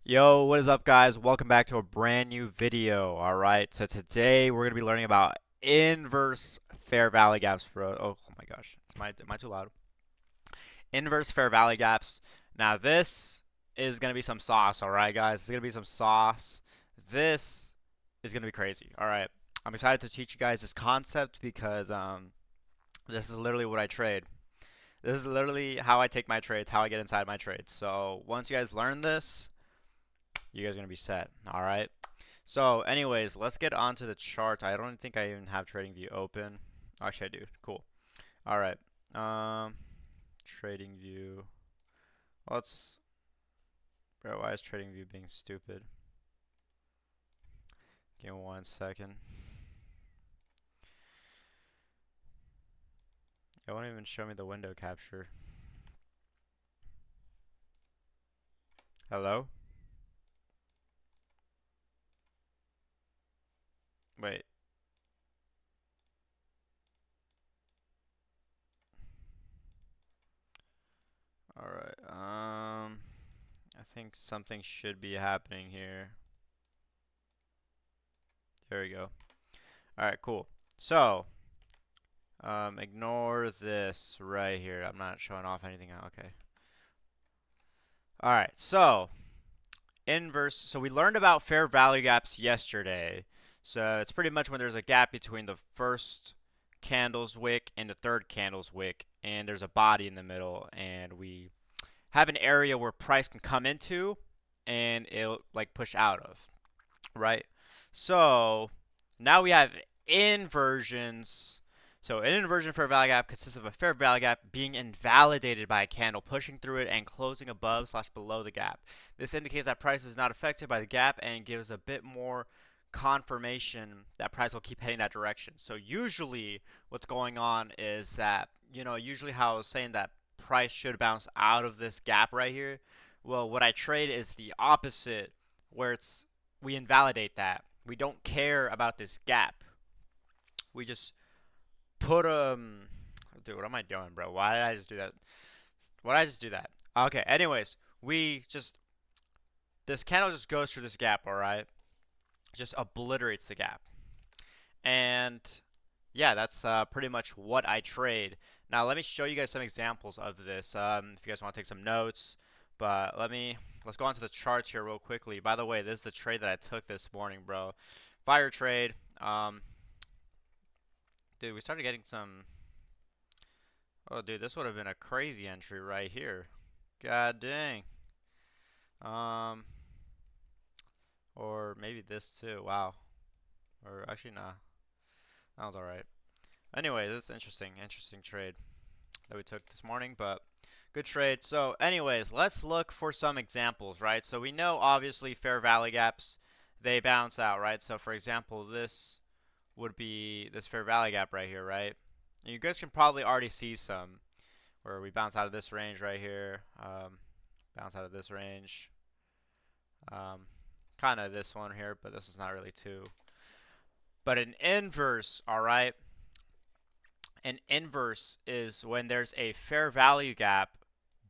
Yo, what is up, guys? Welcome back to a brand new video. All right, so today we're gonna be learning about inverse fair value gaps, bro. Oh my gosh, am I too loud? Inverse fair value gaps. Now this is gonna be some sauce. All right, guys, it's gonna be some sauce. This is gonna be crazy. All right, I'm excited to teach you guys this concept because this is literally what I trade. This is literally how I take my trades, how I get inside my trades. So once you guys learn this, you guys are gonna be set. All right. So, anyways, let's get onto the chart. I don't think I even have TradingView open. Actually, I do. Cool. All right. Um, TradingView. Let's. Bro, why is TradingView being stupid? Give me 1 second. It won't even show me the window capture. Hello? Wait. All right. I think something should be happening here. There we go. All right. Cool. So. Ignore this right here. I'm not showing off anything. Okay. All right. So, inverse. So we learned about fair value gaps yesterday. So it's pretty much when there's a gap between the first candle's wick and the third candle's wick, and there's a body in the middle, and we have an area where price can come into and it'll like push out of, right? So now we have inversions. So an inversion fair value gap consists of a fair value gap being invalidated by a candle pushing through it and closing above slash below the gap. This indicates that price is not affected by the gap and gives a bit more confirmation that price will keep heading that direction. So usually what's going on is that, usually how I was saying that price should bounce out of this gap right here. Well, what I trade is the opposite, where we invalidate that. We don't care about this gap. We just put dude, what am I doing, bro? Why did I just do that? Why did I just do that? Okay, anyways, we just this candle just goes through this gap, all right? Just obliterates the gap. And yeah, that's pretty much what I trade. Now let me show you guys some examples of this. If you guys want to take some notes, but let's go on to the charts here real quickly. By the way, this is the trade that I took this morning, bro. Fire trade. Dude, we started getting some. Oh, dude, this would have been a crazy entry right here. God dang. Um, or maybe this too. Wow. Or actually, nah. That was alright. Anyway, this is interesting trade that we took this morning, but good trade. So, anyways, let's look for some examples, right? So we know obviously fair value gaps, they bounce out, right? So for example, this would be this fair value gap right here, right? And you guys can probably already see some where we bounce out of this range right here, bounce out of this range, kind of this one here, but this is not really too. But an inverse, all right? An inverse is when there's a fair value gap,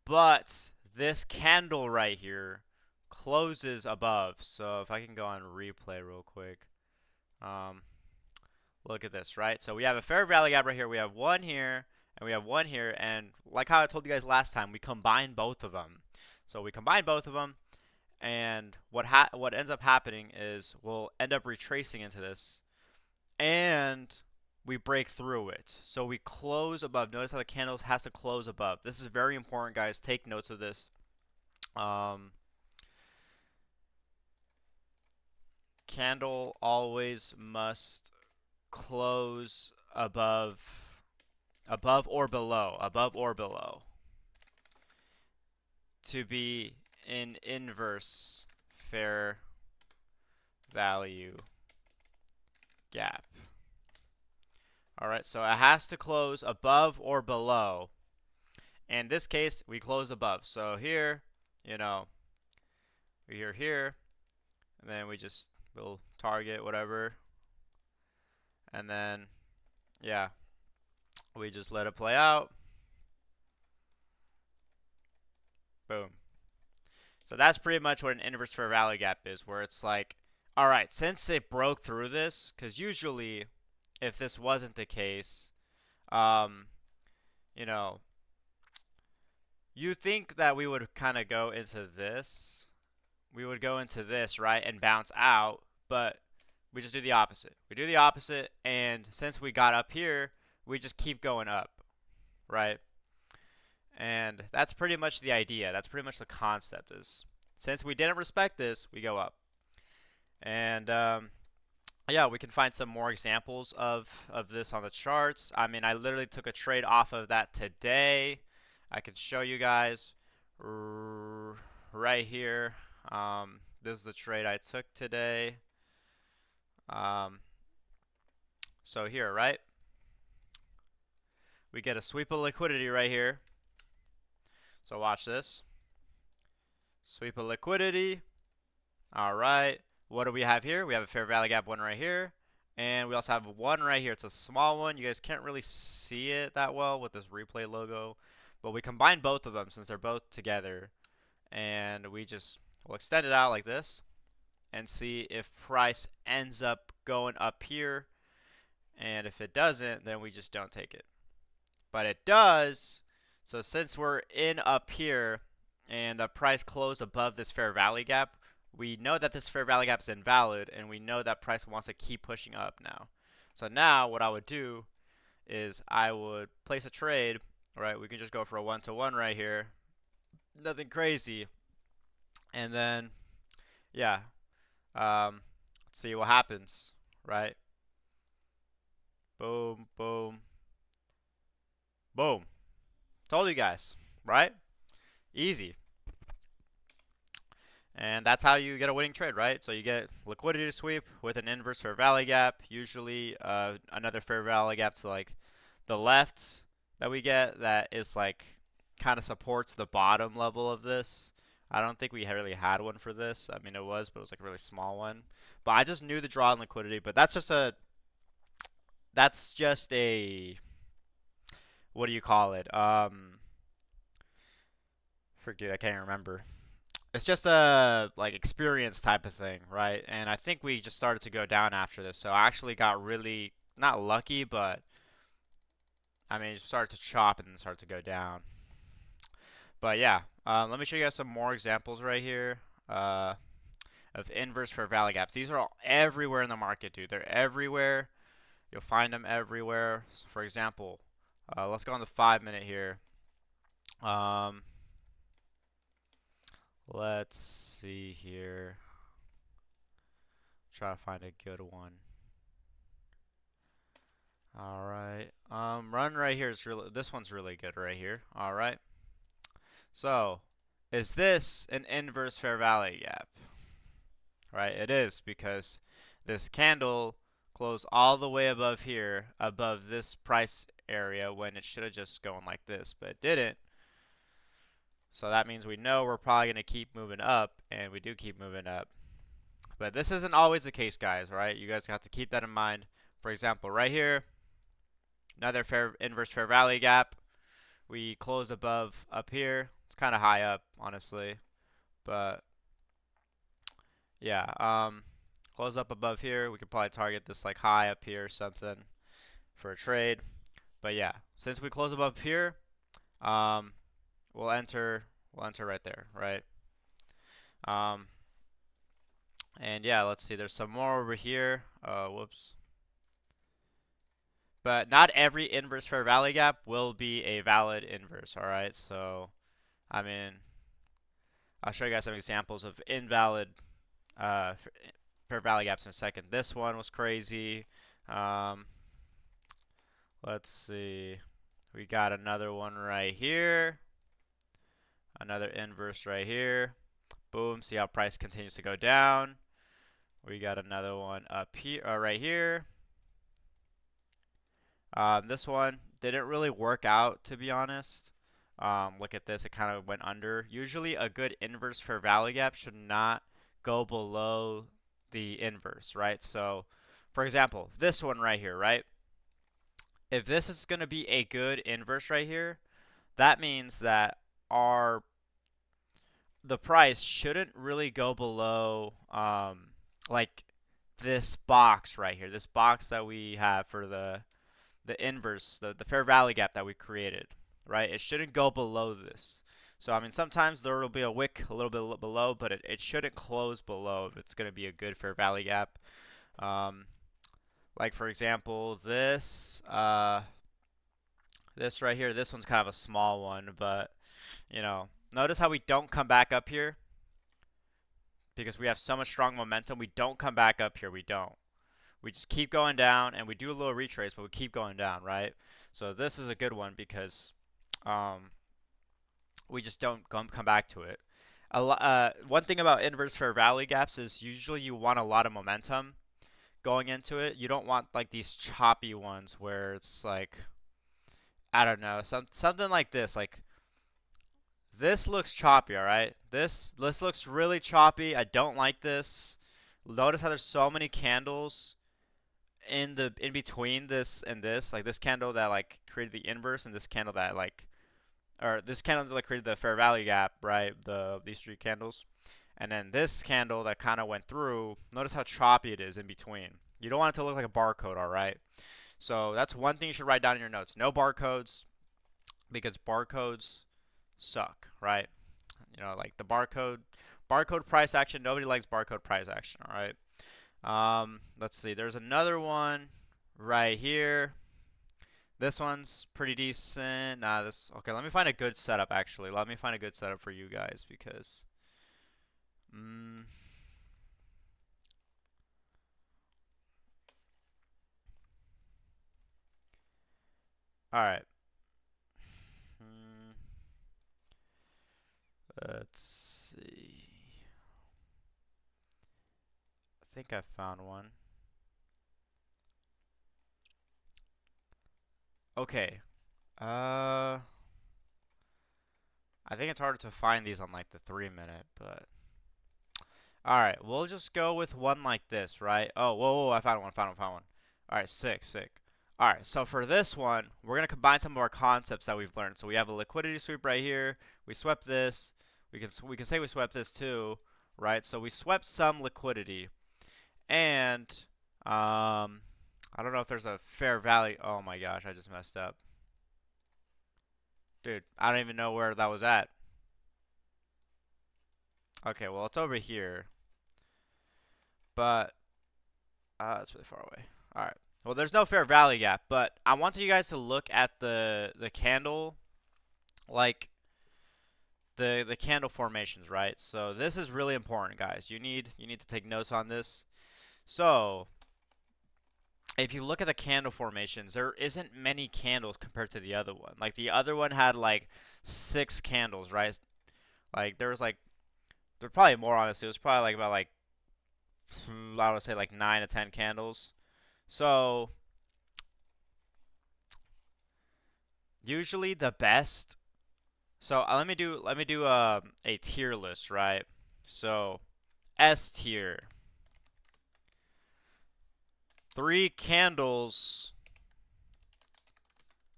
but this candle right here closes above. So if I can go on replay real quick, look at this, right? So we have a fair value gap right here. We have one here, and we have one here. And like how I told you guys last time, we combine both of them. So we combine both of them, and what ends up happening is we'll end up retracing into this, and we break through it. So we close above. Notice how the candle has to close above. This is very important, guys. Take notes of this. Candle always must close above or below to be an inverse fair value gap. All right, so it has to close above or below. In this case, we close above. So here, we're here, and then we'll target whatever, and then, yeah, we just let it play out. Boom. So that's pretty much what an inverse fair value gap is, where it's like, all right, since it broke through this, because usually if this wasn't the case, um, you know, you think that we would kind of go into this. We would go into this, right, and bounce out, but we just do the opposite. We do the opposite, and since we got up here, we just keep going up, right? And that's pretty much the idea. That's pretty much the concept is since we didn't respect this, we go up. And yeah, we can find some more examples of this on the charts. I mean, I literally took a trade off of that today. I can show you guys right here. This is the trade I took today. So here, right? We get a sweep of liquidity right here. So watch this. Sweep of liquidity. All right. What do we have here? We have a fair value gap one right here. And we also have one right here. It's a small one. You guys can't really see it that well with this replay logo. But we combine both of them since they're both together. And we'll extend it out like this. And see if price ends up going up here. And if it doesn't, then we just don't take it. But it does. So since we're in up here and the price closed above this fair value gap, we know that this fair value gap is invalid, and we know that price wants to keep pushing up now. So now what I would do is I would place a trade, right? We can just go for a 1-to-1 right here. Nothing crazy. And then, yeah, let's see what happens, right? Boom, boom, boom. Told you guys, right? Easy. And that's how you get a winning trade, right? So you get liquidity sweep with an inverse fair value gap, usually another fair value gap to like the left that we get that is like kind of supports the bottom level of this. I don't think we really had one for this. I mean, it was, but it was like a really small one. But I just knew the draw and liquidity, but that's just a what do you call it? Forget, I can't remember. It's just a like experience type of thing, right? And I think we just started to go down after this. So I actually got really not lucky, but I mean, it started to chop and then started to go down. But yeah, let me show you guys some more examples right here of inverse fair value gaps. These are all everywhere in the market, dude. They're everywhere. You'll find them everywhere. So for example, let's go on the 5-minute here. Let's see here. Try to find a good one. All right. Run right here is really. This one's really good right here. All right. So, is this an inverse fair value gap? Right. It is because this candle closed all the way above here, above this price area when it should have just gone like this, but it didn't. So that means we know we're probably going to keep moving up, and we do keep moving up. But this isn't always the case, guys, right? You guys have to keep that in mind. For example, right here, another inverse fair value gap. We close above up here. It's kind of high up, honestly. But, yeah, close up above here. We could probably target this like high up here or something for a trade. But, yeah, since we close above here, we'll enter right there, right? And yeah, let's see. There's some more over here. Whoops. But not every inverse fair value gap will be a valid inverse, all right? So, I mean, I'll show you guys some examples of invalid fair value gaps in a second. This one was crazy. Let's see. We got another one right here. Another inverse right here. Boom. See how price continues to go down. We got another one up here, right here. This one didn't really work out, to be honest. Look at this. It kind of went under. Usually a good inverse fair value gap should not go below the inverse, right? So, for example, this one right here, right? If this is going to be a good inverse right here, that means that the price shouldn't really go below like this box right here, this box that we have for the inverse, the fair value gap that we created, right? It shouldn't go below this. So, I mean, sometimes there will be a wick a little bit below, but it shouldn't close below if it's going to be a good fair value gap. Um, like, for example, this right here, this one's kind of a small one, but, notice how we don't come back up here because we have so much strong momentum. We don't come back up here. We don't. We just keep going down, and we do a little retrace, but we keep going down, right? So this is a good one because we just don't come back to it. One thing about inverse fair value gaps is usually you want a lot of momentum going into it. You don't want like these choppy ones where it's like, I don't know, something like this. Like this looks choppy, all right? This looks really choppy. I don't like this. Notice how there's so many candles in between this and this, like this candle that like created the inverse and this candle that like, or this candle that like created the fair value gap, right? These three candles, and then this candle that kind of went through. Notice how choppy it is in between. You don't want it to look like a barcode, all right? So that's one thing you should write down in your notes. No barcodes, because barcodes suck, right? Like the barcode price action. Nobody likes barcode price action, all right? Let's see. There's another one right here. This one's pretty decent. Okay, let me find a good setup, actually. Let me find a good setup for you guys because... Alright. Let's see. I think I found one. Okay. I think it's harder to find these on like the 3-minute, but alright, we'll just go with one like this, right? Oh, whoa, I found one. Alright, sick. Alright, so for this one, we're gonna combine some of our concepts that we've learned. So we have a liquidity sweep right here. We swept this. We can say we swept this too, right? So we swept some liquidity, and I don't know if there's a fair value. Oh my gosh, I just messed up. Dude, I don't even know where that was at. Okay, well, it's over here. But, it's really far away. Alright. Well, there's no fair value gap, but I want you guys to look at the candle, like, the candle formations, right? So this is really important, guys. You need to take notes on this. So, if you look at the candle formations, there isn't many candles compared to the other one. Like the other one had like 6 candles, right? Like there were probably more, honestly. It was probably like about like I would say like 9 to 10 candles. So usually the best. So let me do a tier list, right? So S tier, 3 candles.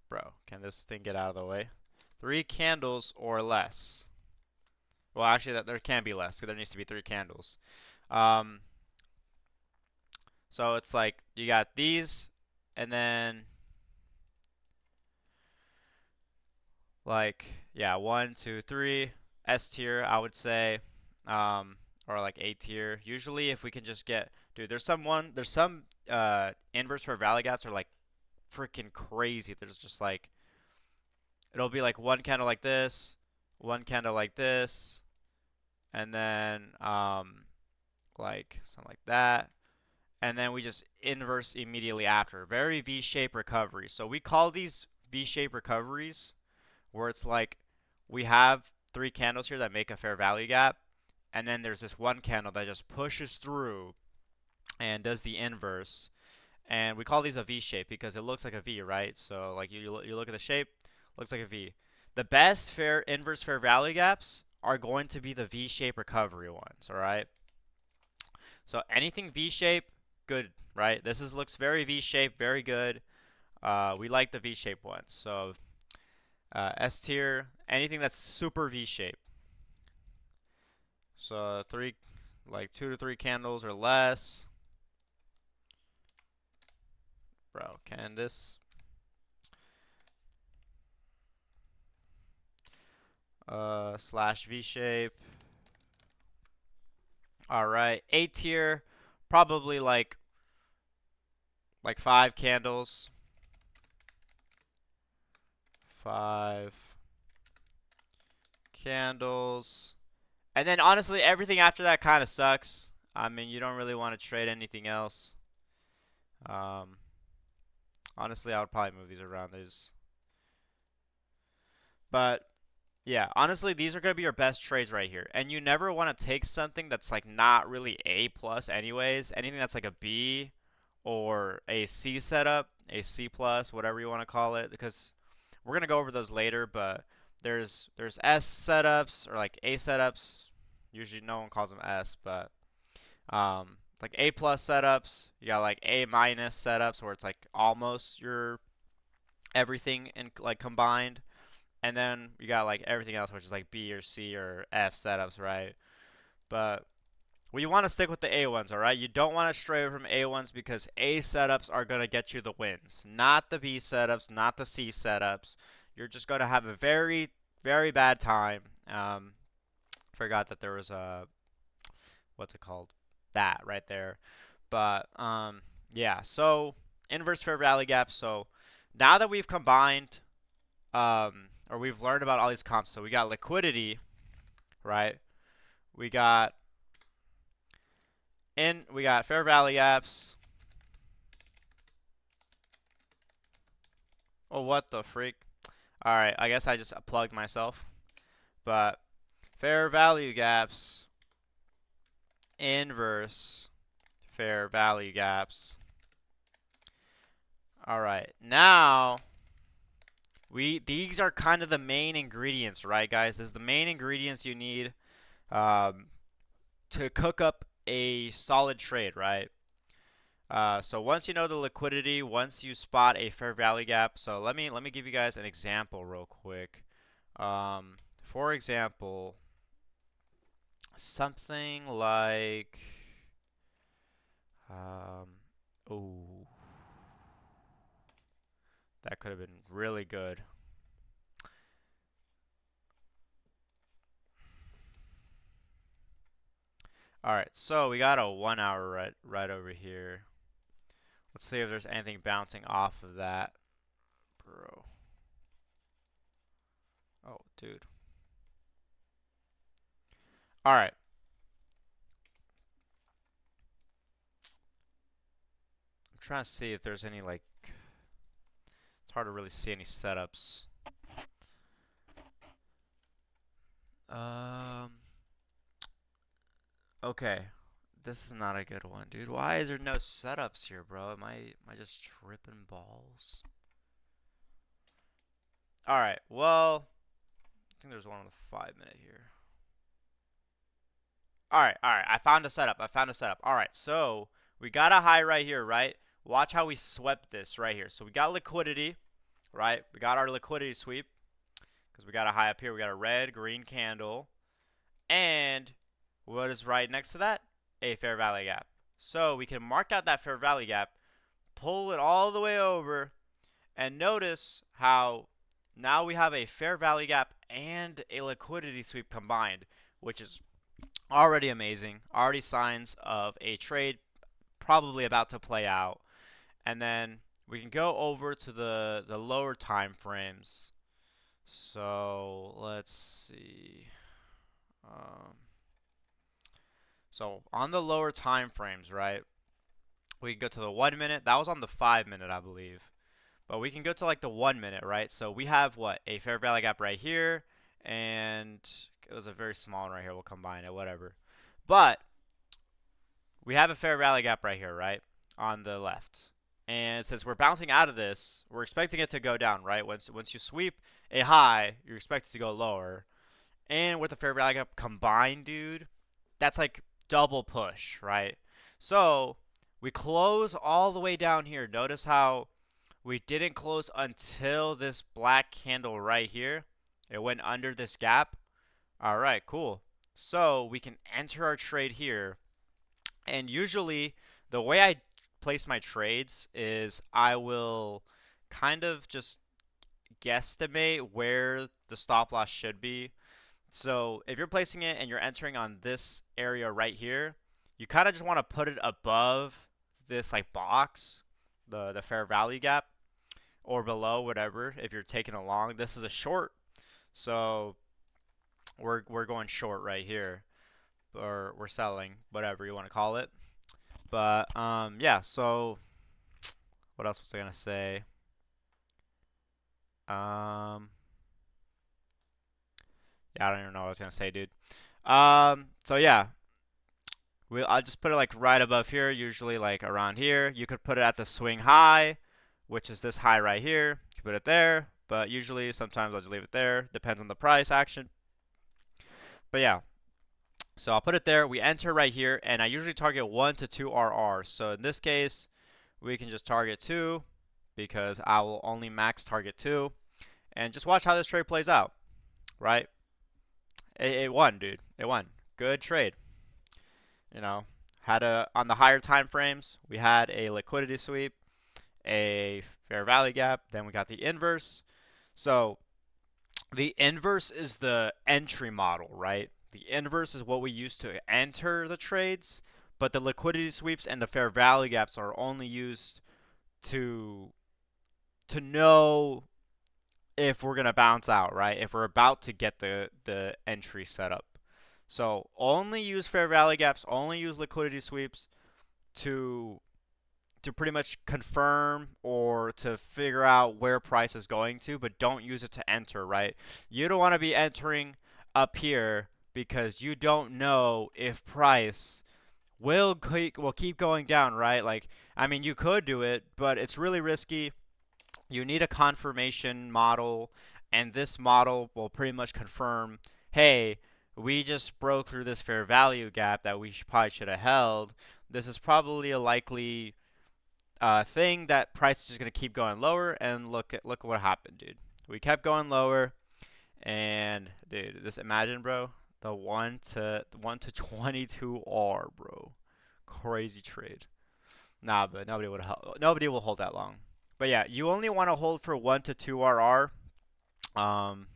Bro, can this thing get out of the way? 3 candles or less. Well, actually, that there can be less because there needs to be 3 candles. So it's like you got these, and then like yeah, 1, 2, 3 S tier, I would say, or like A tier. Usually, if we can just get, dude, there's some inverse for valley gaps are like freaking crazy. There's just like it'll be like one candle like this, one candle like this, and then like something like that, and then we just inverse immediately after. Very V-shaped recovery. So we call these V-shaped recoveries, where it's like we have 3 candles here that make a fair value gap, and then there's this one candle that just pushes through and does the inverse. And we call these a V shape because it looks like a V, right? So like you look at the shape, looks like a V. The best inverse fair value gaps are going to be the V shape recovery ones, all right? So anything V shape, good, right? Looks very V shape, very good. We like the V shape ones. So S tier, anything that's super V shape. So like 2 to 3 candles or less. Bro, can this? Slash V shape. All right, A tier, probably like 5 candles. 5 candles. And then honestly, everything after that kind of sucks. I mean, you don't really want to trade anything else. Um, honestly, I would probably move these around. But yeah, honestly, these are gonna be your best trades right here. And you never want to take something that's like not really A plus, anyways. Anything that's like a B or a C setup, a C plus, whatever you want to call it, because we're gonna go over those later. But there's S setups or like A setups. Usually, no one calls them S, but like A plus setups. You got like A minus setups where it's like almost your everything in like combined, and then you got like everything else, which is like B or C or F setups, right? But we want to stick with the A ones, all right? You don't want to stray away from A ones because A setups are gonna get you the wins, not the B setups, not the C setups. You're just gonna have a very, very bad time. Forgot that there was a what's it called? That right there. But yeah. So inverse fair value gap. So now that we've combined, or we've learned about all these comps, so we got liquidity, right? We got we got fair value gaps. Oh, what the freak? All right, I guess I just plugged myself. But fair value gaps, inverse fair value gaps. All right, now these are kind of the main ingredients, right, guys? This is the main ingredients you need um, to cook up a solid trade, right? So once you know the liquidity, once you spot a fair value gap, so let me give you guys an example real quick. For example, something like oh, that could have been really good. All right, so we got a 1 hour right over here. Let's see if there's anything bouncing off of that, bro. Oh, dude. All right. I'm trying to see if there's any like. It's hard to really see any setups. Um. Okay. This is not a good one, dude. Why is there no setups here, bro? Am I just tripping balls? All right. Well, I think there's one on the 5 minute here. All right. All right. I found a setup. All right. So we got a high right here, right? Watch how we swept this right here. So we got liquidity, right? We got our liquidity sweep because we got a high up here. We got a red, green candle. And what is right next to that? A fair value gap. So we can mark out that fair value gap, pull it all the way over, and notice how now we have a fair value gap and a liquidity sweep combined, which is already amazing. Already signs of a trade probably about to play out. And then we can go over to the lower time frames. So let's see. So on the lower time frames, right? We can go to the 1 minute. That was on the 5 minute, I believe. But we can go to like the 1 minute, right? So we have what? A fair value gap right here. And it was a very small one right here. We'll combine it, whatever. But we have a fair value gap right here, right? On the left. And since we're bouncing out of this, we're expecting it to go down, right? Once you sweep a high, you're expected to go lower. And with the fair value gap combined, dude, that's like double push, right? So we close all the way down here. Notice how we didn't close until this black candle right here. It went under this gap. All right, cool. So we can enter our trade here. And usually the way I place my trades is I will kind of just guesstimate where the stop loss should be. So if you're placing it and you're entering on this area right here, you kind of just want to put it above this like box, the fair value gap, or below, whatever, if you're taking a long. This is a short, so we're going short right here, or we're selling, whatever you want to call it. But yeah, so what else was I gonna say? Um yeah, I don't even know what I was gonna say, dude. So yeah, I'll just put it like right above here, usually like around here. You could put it at the swing high, which is this high right here. You can put it there, but usually sometimes I'll just leave it there. Depends on the price action. But yeah, so I'll put it there. We enter right here, and I usually target 1 to 2 RRs. So in this case, we can just target 2 because I will only max target 2. And just watch how this trade plays out, right? It won, dude. It won. Good trade. You know, had on the higher time frames, we had a liquidity sweep, a fair value gap, then we got the inverse. So the inverse is the entry model, right? The inverse is what we use to enter the trades, but the liquidity sweeps and the fair value gaps are only used to know if we're gonna bounce out, right? If we're about to get the entry set up. So only use fair value gaps, only use liquidity sweeps to pretty much confirm or to figure out where price is going to, but don't use it to enter, right? You don't want to be entering up here because you don't know if price will keep going down, right? Like, I mean, you could do it, but it's really risky. You need a confirmation model, and this model will pretty much confirm, hey, we just broke through this fair value gap that we probably should have held. This is probably a likely thing that price is just gonna keep going lower, and look what happened, dude. We kept going lower, and dude, this imagine, bro, the 1 to 22 R, bro, crazy trade. Nah, but nobody will hold that long. But yeah, you only want to hold for 1 to 2 RR. Um,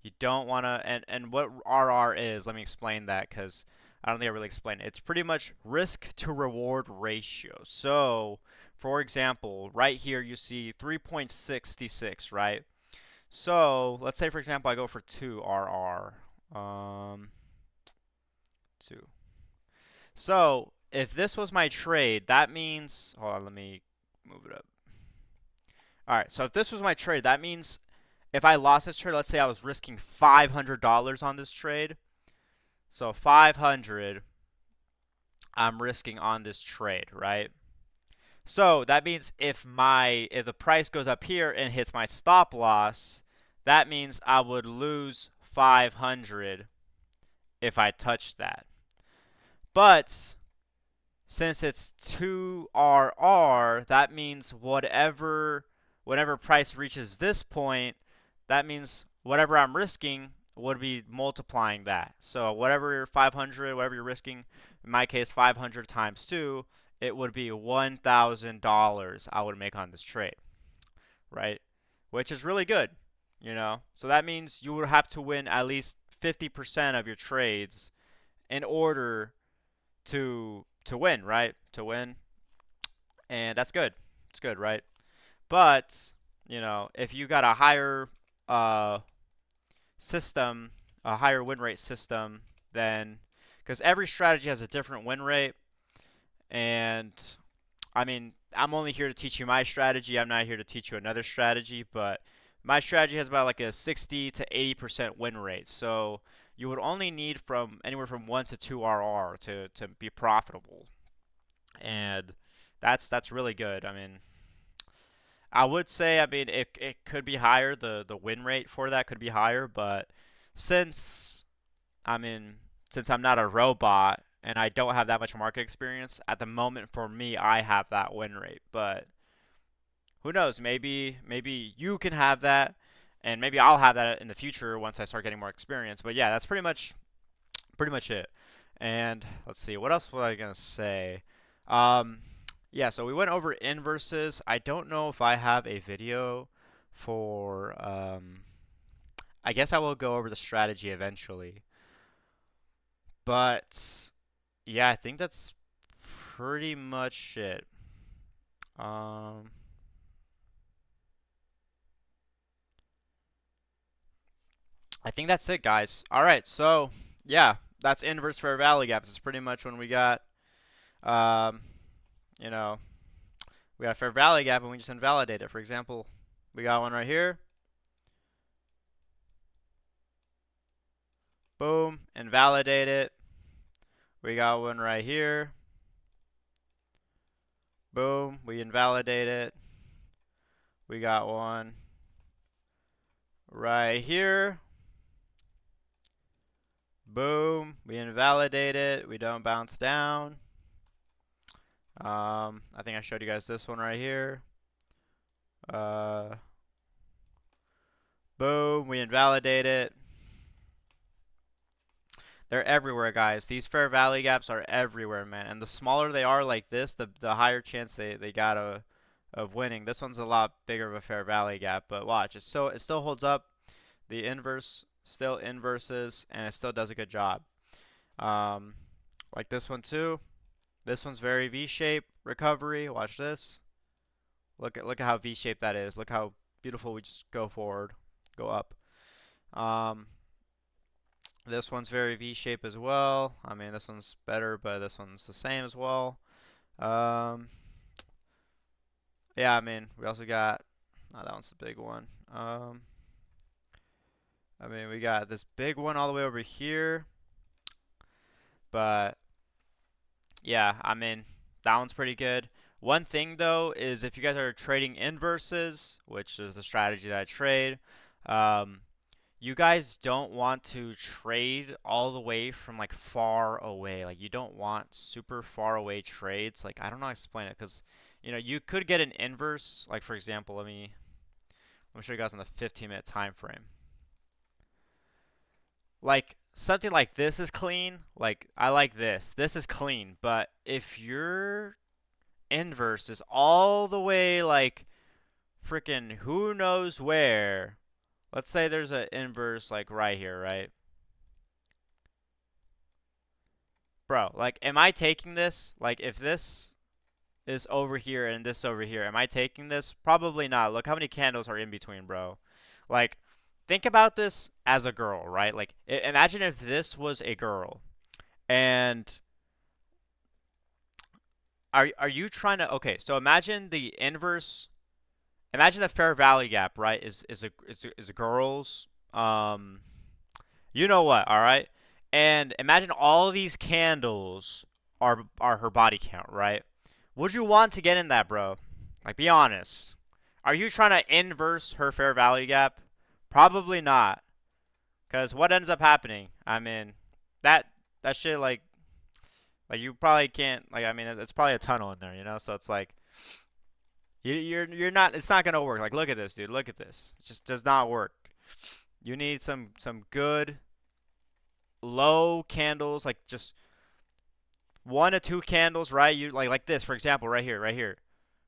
you don't want to, and what RR is, let me explain that because I don't think I really explained it. It's pretty much risk to reward ratio. So, for example, right here you see 3.66, right? So, let's say for example I go for 2 RR. 2. So, if this was my trade, that means, hold on, let me move it up. All right, so if this was my trade, that means if I lost this trade, let's say I was risking $500 on this trade. So 500 I'm risking on this trade, right? So that means if the price goes up here and hits my stop loss, that means I would lose 500 if I touch that. But since it's 2RR, that means whenever price reaches this point, that means whatever I'm risking would be multiplying that. So whatever 500, whatever you're risking, in my case 500 times 2, it would be $1,000 I would make on this trade, right? Which is really good, you know? So that means you would have to win at least 50% of your trades in order to win, right? To win. And that's good. It's good, right? But, you know, if you got a higher system, a higher win rate system, then because every strategy has a different win rate, and I mean, I'm only here to teach you my strategy. I'm not here to teach you another strategy, but my strategy has about like a 60 to 80% win rate. So you would only need from anywhere from 1 to 2 RR to be profitable. And that's really good. I mean, I would say, I mean, it could be higher. The win rate for that could be higher, but since I mean, since I'm not a robot and I don't have that much market experience at the moment, for me, I have that win rate. But who knows? Maybe you can have that, and maybe I'll have that in the future once I start getting more experience. But yeah, that's pretty much it. And let's see, what else was I gonna say? Um, yeah, so we went over inverses. I don't know if I have a video for. I guess I will go over the strategy eventually. But yeah, I think that's pretty much it. Um, I think that's it, guys. All right, so yeah, that's inverse fair value gaps. It's pretty much when we got, um, you know, we got a fair value gap and we just invalidate it. For example, we got one right here. Boom, invalidate it. We got one right here. Boom, we invalidate it. We got one right here. Boom, we invalidate it. We don't bounce down. I think I showed you guys this one right here. Uh, Boom, we invalidate it. They're everywhere, guys. These fair value gaps are everywhere, man. And the smaller they are like this, the higher chance they got of winning. This one's a lot bigger of a fair value gap, but watch, it still holds up. The inverse still inverses, and it still does a good job. Um, like this one too. This one's very V-shaped recovery. Watch this. Look at how V-shaped that is. Look how beautiful we just go forward, go up. Um, this one's very V-shaped as well. I mean, this one's better, but this one's the same as well. Um, yeah, I mean, we also got, oh, that one's the big one. I mean, we got this big one all the way over here. But, yeah, I mean, that one's pretty good. One thing, though, is if you guys are trading inverses, which is the strategy that I trade, you guys don't want to trade all the way from like far away. Like you don't want super far away trades. Like I don't know how to explain it because you could get an inverse. Like for example, let me show you guys on the 15-minute time frame. Like something like this is clean. Like I like this. This is clean. But if your inverse is all the way like freaking who knows where. Let's say there's an inverse like right here, right? Bro, like am I taking this? Like if this is over here and this over here, am I taking this? Probably not. Look how many candles are in between, bro. Like think about this as a girl, right? Like imagine if this was a girl and are you trying to okay, so imagine the inverse. Imagine the fair value gap, right? Is a girl's you know what, all right? And imagine all these candles are her body count, right? Would you want to get in that, bro? Like be honest. Are you trying to inverse her fair value gap? Probably not. Cuz what ends up happening? I mean, that that shit like you probably can't like I mean it's probably a tunnel in there, So it's like you're not. It's not gonna work. Like, look at this, dude. Look at this. It just does not work. You need some good low candles, like just 1 to 2 candles, right? You like this, for example, right here,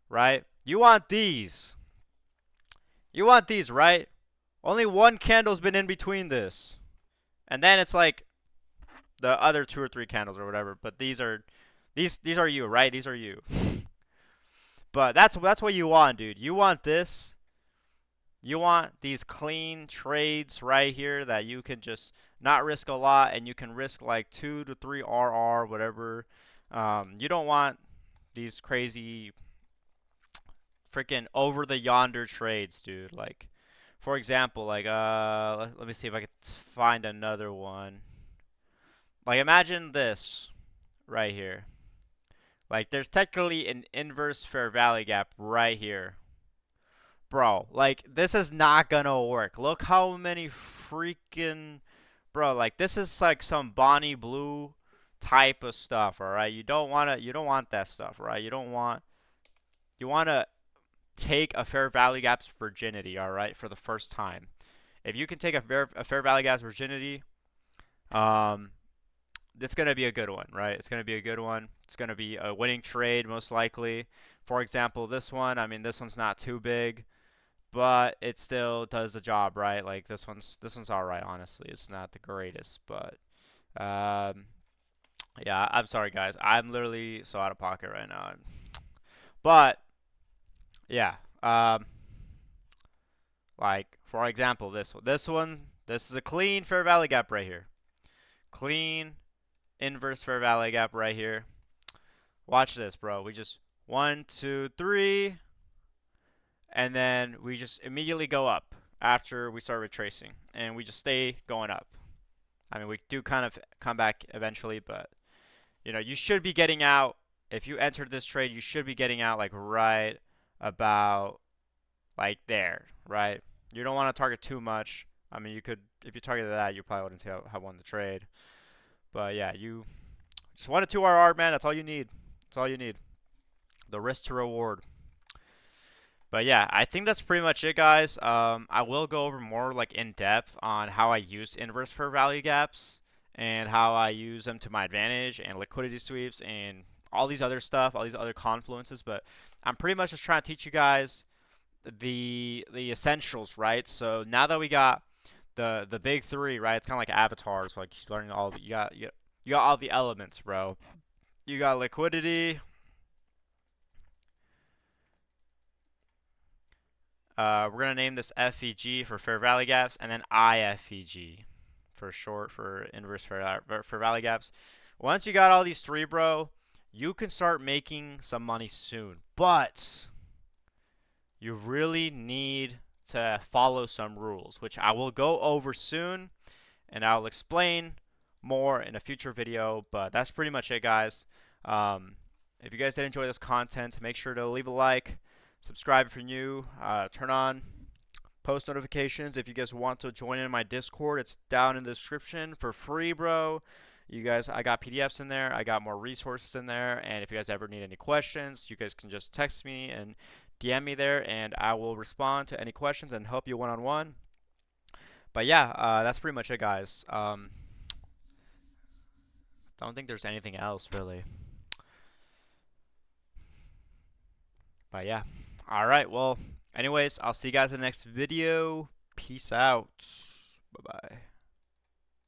right? You want these. You want these, right? Only one candle's been in between this, and then it's like the other 2 or 3 candles or whatever. But these are you, right? These are you. But that's what you want, dude. You want this. You want these clean trades right here that you can just not risk a lot and you can risk like 2 to 3 RR, whatever. You don't want these crazy freaking over the yonder trades, dude. Like, for example, like let me see if I can find another one. Like, imagine this right here. Like, there's technically an inverse fair value gap right here. Bro, like, this is not gonna work. Look how many freaking... Bro, like, this is like some Bonnie Blue type of stuff, alright? You don't want that stuff, right? You wanna take a fair value gap's virginity, alright, for the first time. If you can take a fair value gap's virginity, um, it's going to be a good one, right? It's going to be a good one. It's going to be a winning trade most likely. For example, this one, I mean, this one's not too big, but it still does the job, right? Like this one's all right, honestly. It's not the greatest, but um, yeah, I'm sorry guys. I'm literally so out of pocket right now. But yeah, like for example, this is a clean fair value gap right here. Clean inverse fair value gap right here. Watch this, bro. We just 1, 2, 3, and then we just immediately go up after we start retracing, and we just stay going up. I mean, we do kind of come back eventually, but you should be getting out. If you entered this trade, you should be getting out like right about like there, right? You don't want to target too much. I mean, you could, if you targeted that, you probably wouldn't have won the trade. But yeah, you just 1 to 2 RR, man. That's all you need. That's all you need. The risk to reward. But yeah, I think that's pretty much it, guys. I will go over more like in depth on how I use inverse fair value gaps and how I use them to my advantage and liquidity sweeps and all these other stuff, all these other confluences. But I'm pretty much just trying to teach you guys the essentials, right? So now that we got the big three, right? It's kind of like avatars. Like he's learning all the, you got all the elements, bro. You got liquidity. We're gonna name this FEG for fair value gaps, and then IFEG for short for inverse fair value gaps. Once you got all these three, bro, you can start making some money soon. But you really need to follow some rules, which I will go over soon, and I'll explain more in a future video. But that's pretty much it, guys. If you guys did enjoy this content, make sure to leave a like, subscribe if you're new, turn on post notifications. If you guys want to join in my Discord, it's down in the description for free, bro. You guys, I got PDFs in there. I got more resources in there. And if you guys ever need any questions, you guys can just text me and DM me there, and I will respond to any questions and help you one-on-one. But yeah, that's pretty much it, guys. Don't think there's anything else, really. But yeah. All right. Well, anyways, I'll see you guys in the next video. Peace out. Bye-bye.